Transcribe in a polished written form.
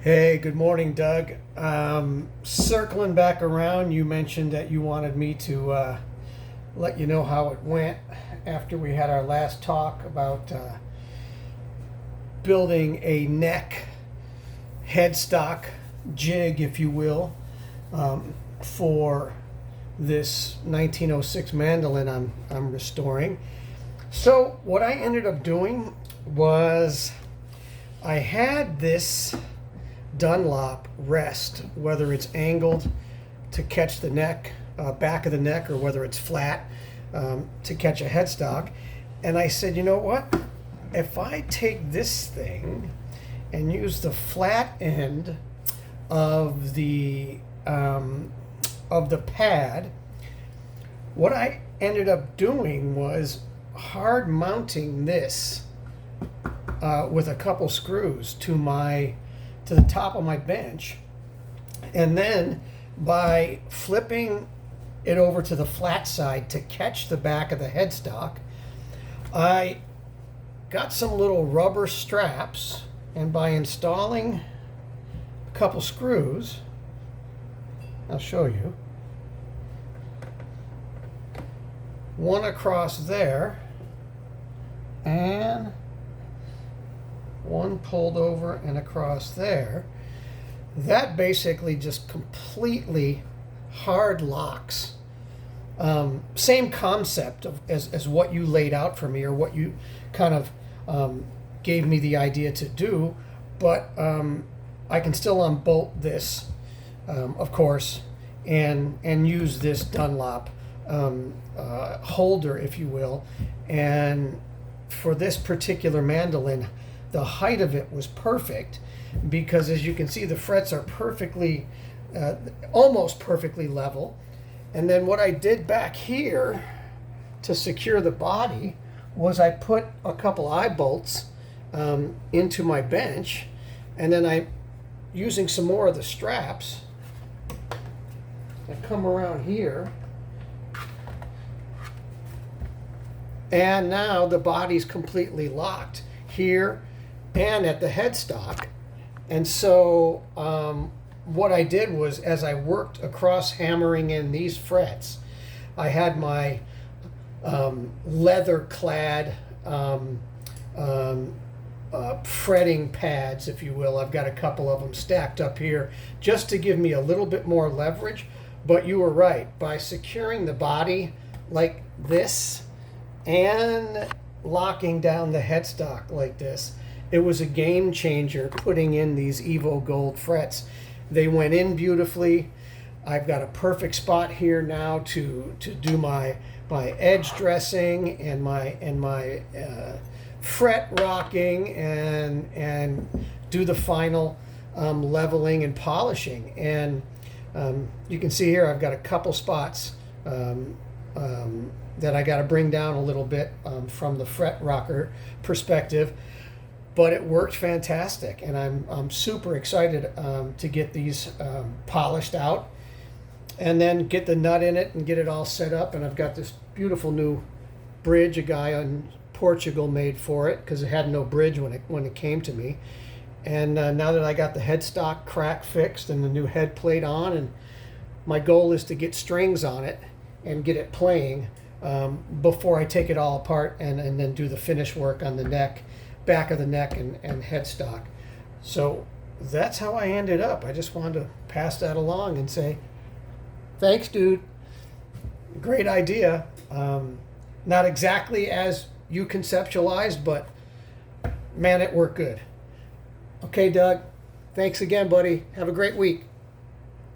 Hey, good morning, Doug. Circling back around, you mentioned that you wanted me to let you know how it went after we had our last talk about building a neck headstock jig, if you will, for this 1906 mandolin I'm restoring. So, what I ended up doing was I had this Dunlop rest, whether it's angled to catch the neck, back of the neck, or whether it's flat to catch a headstock. And I said, you know what? If I take this thing and use the flat end of the pad, what I ended up doing was hard mounting this with a couple screws to the top of my bench, and then by flipping it over to the flat side to catch the back of the headstock, I got some little rubber straps, and by installing a couple screws, I'll show you, one across there and one pulled over and across there. That basically just completely hard locks. Same concept as what you laid out for me, or what you kind of gave me the idea to do, but I can still unbolt this, of course, and use this Dunlop holder, if you will. And for this particular mandolin, the height of it was perfect, because as you can see, the frets are perfectly, almost perfectly level. And then what I did back here to secure the body was I put a couple eye bolts into my bench, and then I, using some more of the straps, I come around here, and now the body's completely locked here and at the headstock. And so what I did was, as I worked across hammering in these frets, I had my leather clad fretting pads, if you will. I've got a couple of them stacked up here just to give me a little bit more leverage. But you were right, by securing the body like this and locking down the headstock like this, it was a game changer putting in these Evo Gold frets. They went in beautifully. I've got a perfect spot here now to do my edge dressing and my fret rocking and do the final leveling and polishing. And you can see here I've got a couple spots that I got to bring down a little bit from the fret rocker perspective. But it worked fantastic, and I'm super excited to get these polished out, and then get the nut in it and get it all set up. And I've got this beautiful new bridge a guy in Portugal made for it, because it had no bridge when it came to me. And now that I got the headstock crack fixed and the new head plate on, and my goal is to get strings on it and get it playing before I take it all apart and then do the finish work on the neck, back of the neck, and headstock. So that's how I ended up. I just wanted to pass that along and say, thanks, dude. Great idea. Not exactly as you conceptualized, but man, it worked good. Okay, Doug. Thanks again, buddy. Have a great week.